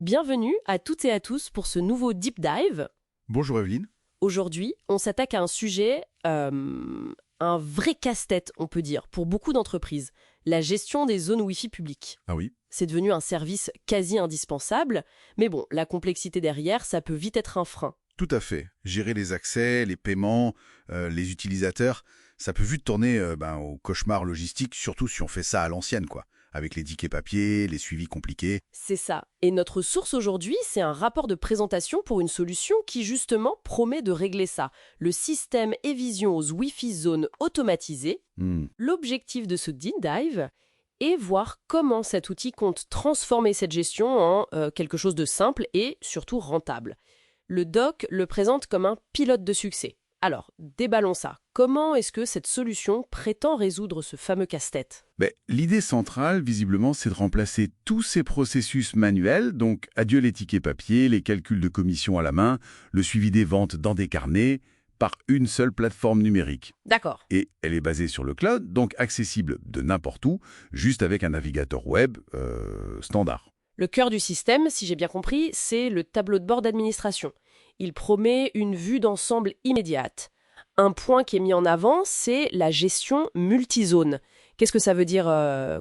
Bienvenue à toutes et à tous pour ce nouveau Deep Dive. Bonjour Evelyne. Aujourd'hui, on s'attaque à un sujet, un vrai casse-tête, on peut dire, pour beaucoup d'entreprises, la gestion des zones Wi-Fi publiques. Ah oui, C'est devenu un service quasi indispensable, mais bon, la complexité derrière, ça peut vite être un frein. tout à fait. Gérer les accès, les paiements, les utilisateurs, ça peut vite tourner au cauchemar logistique, surtout si on fait ça à l'ancienne, quoi. Avec les tickets papier, les suivis compliqués. C'est ça. Et notre source aujourd'hui, c'est un rapport de présentation pour une solution qui justement promet de régler ça. Le système Evision aux Wi-Fi zones automatisées. Hmm. L'objectif de ce deep dive est voir comment cet outil compte transformer cette gestion en quelque chose de simple et surtout rentable. Le doc le présente comme un pilote de succès. Alors, déballons ça. Comment est-ce que cette solution prétend résoudre ce fameux casse-tête ? L'idée centrale, visiblement, c'est de remplacer tous ces processus manuels, donc adieu les tickets papier, les calculs de commission à la main, le suivi des ventes dans des carnets, par une seule plateforme numérique. D'accord. Et elle est basée sur le cloud, donc accessible de n'importe où, juste avec un navigateur web standard. Le cœur du système, si j'ai bien compris, c'est le tableau de bord d'administration. Il promet une vue d'ensemble immédiate. Un point qui est mis en avant, c'est la gestion multizone. Qu'est-ce que ça veut dire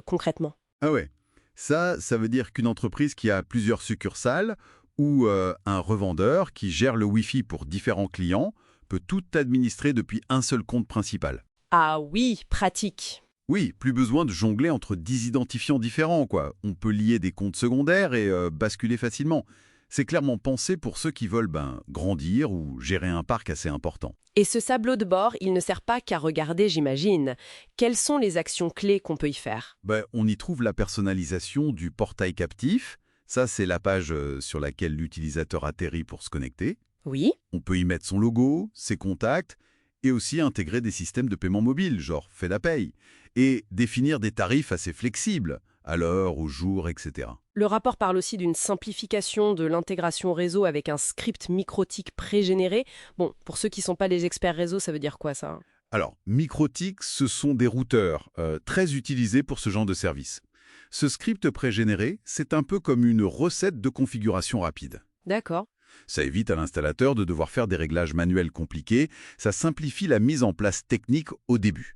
concrètement ? Ah ouais, ça veut dire qu'une entreprise qui a plusieurs succursales ou un revendeur qui gère le Wi-Fi pour différents clients peut tout administrer depuis un seul compte principal. Ah oui, pratique. Oui, plus besoin de jongler entre 10 identifiants différents, quoi. On peut lier des comptes secondaires et basculer facilement. C'est clairement pensé pour ceux qui veulent grandir ou gérer un parc assez important. Et ce tableau de bord, il ne sert pas qu'à regarder, j'imagine. Quelles sont les actions clés qu'on peut y faire ? On y trouve la personnalisation du portail captif. Ça, c'est la page sur laquelle l'utilisateur atterrit pour se connecter. Oui. On peut y mettre son logo, ses contacts, et aussi intégrer des systèmes de paiement mobile, genre Fais la paye, et définir des tarifs assez flexibles, à l'heure, au jour, etc. Le rapport parle aussi d'une simplification de l'intégration réseau avec un script microtique pré-généré. Bon, pour ceux qui ne sont pas les experts réseau, ça veut dire quoi ça ? Alors, MikroTik, ce sont des routeurs très utilisés pour ce genre de service. Ce script pré-généré, c'est un peu comme une recette de configuration rapide. D'accord. Ça évite à l'installateur de devoir faire des réglages manuels compliqués, ça simplifie la mise en place technique au début.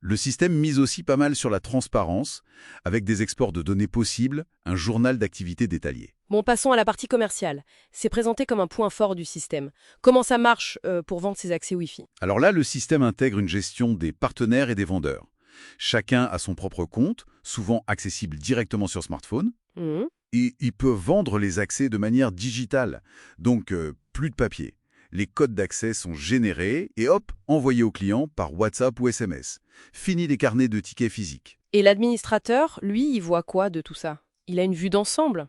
Le système mise aussi pas mal sur la transparence, avec des exports de données possibles, un journal d'activité détaillé. Bon, passons à la partie commerciale. C'est présenté comme un point fort du système. Comment ça marche pour vendre ces accès Wi-Fi ? Alors là, le système intègre une gestion des partenaires et des vendeurs. Chacun a son propre compte, souvent accessible directement sur smartphone, Mhm. et il peut vendre les accès de manière digitale, donc plus de papier. Les codes d'accès sont générés et hop, envoyés au client par WhatsApp ou SMS. Fini les carnets de tickets physiques. Et l'administrateur, lui, il voit quoi de tout ça ? Il a une vue d'ensemble ?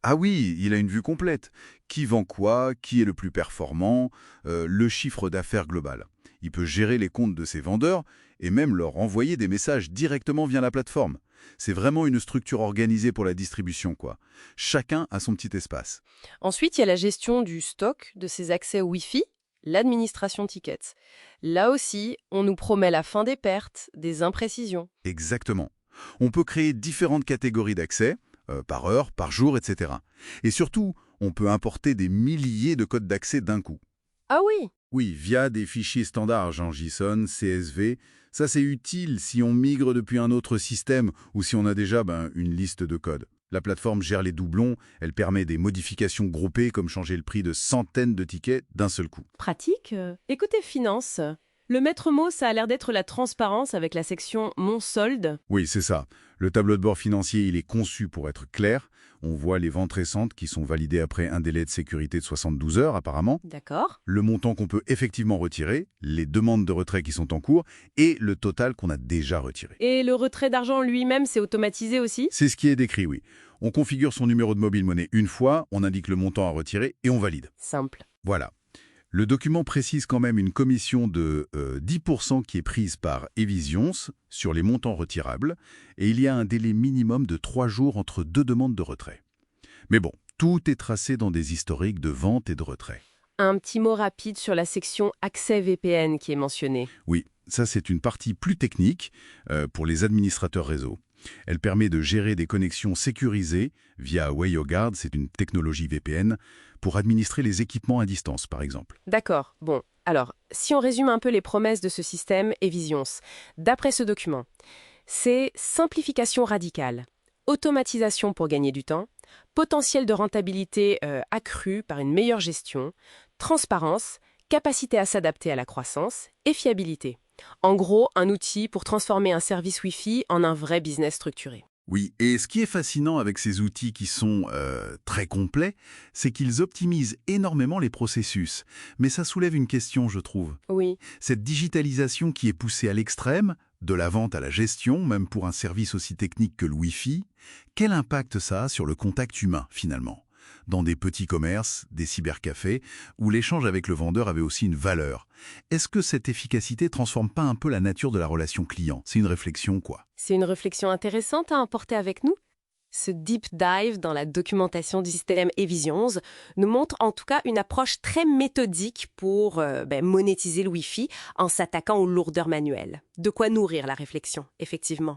Ah oui, il a une vue complète. Qui vend quoi, qui est le plus performant, le chiffre d'affaires global. Il peut gérer les comptes de ses vendeurs et même leur envoyer des messages directement via la plateforme. C'est vraiment une structure organisée pour la distribution, quoi. Chacun a son petit espace. Ensuite, il y a la gestion du stock de ces accès Wi-Fi, l'administration tickets. Là aussi, on nous promet la fin des pertes, des imprécisions. Exactement. On peut créer différentes catégories d'accès, par heure, par jour, etc. Et surtout, on peut importer des milliers de codes d'accès d'un coup. Ah oui. Oui, via des fichiers standards, genre JSON, CSV. Ça, c'est utile si on migre depuis un autre système ou si on a déjà une liste de codes. La plateforme gère les doublons, elle permet des modifications groupées comme changer le prix de centaines de tickets d'un seul coup. Pratique. Écoutez, finance. Le maître mot, ça a l'air d'être la transparence avec la section Mon solde. Oui, c'est ça. Le tableau de bord financier, il est conçu pour être clair. On voit les ventes récentes qui sont validées après un délai de sécurité de 72 heures apparemment. D'accord. Le montant qu'on peut effectivement retirer, les demandes de retrait qui sont en cours et le total qu'on a déjà retiré. Et le retrait d'argent lui-même, c'est automatisé aussi ? C'est ce qui est décrit, oui. On configure son numéro de mobile monnaie une fois, on indique le montant à retirer et on valide. Simple. Voilà. Le document précise quand même une commission de 10% qui est prise par Evisions sur les montants retirables et il y a un délai minimum de 3 jours entre deux demandes de retrait. Mais bon, tout est tracé dans des historiques de vente et de retrait. Un petit mot rapide sur la section accès VPN qui est mentionnée. Oui, ça c'est une partie plus technique pour les administrateurs réseau. Elle permet de gérer des connexions sécurisées via WayoGuard, c'est une technologie VPN, pour administrer les équipements à distance, par exemple. D'accord. Bon, alors, si on résume un peu les promesses de ce système Evisions, d'après ce document, c'est simplification radicale, automatisation pour gagner du temps, potentiel de rentabilité accru par une meilleure gestion, transparence, capacité à s'adapter à la croissance et fiabilité. En gros, un outil pour transformer un service Wi-Fi en un vrai business structuré. Oui, et ce qui est fascinant avec ces outils qui sont très complets, c'est qu'ils optimisent énormément les processus. Mais ça soulève une question, je trouve. Oui. Cette digitalisation qui est poussée à l'extrême, de la vente à la gestion, même pour un service aussi technique que le Wi-Fi, quel impact ça a sur le contact humain, finalement? Dans des petits commerces, des cybercafés, où l'échange avec le vendeur avait aussi une valeur. Est-ce que cette efficacité transforme pas un peu la nature de la relation client? C'est une réflexion, quoi. C'est une réflexion intéressante à emporter avec nous. Ce deep dive dans la documentation du système Evisions nous montre en tout cas une approche très méthodique pour monétiser le Wi-Fi en s'attaquant aux lourdeurs manuelles. De quoi nourrir la réflexion, effectivement.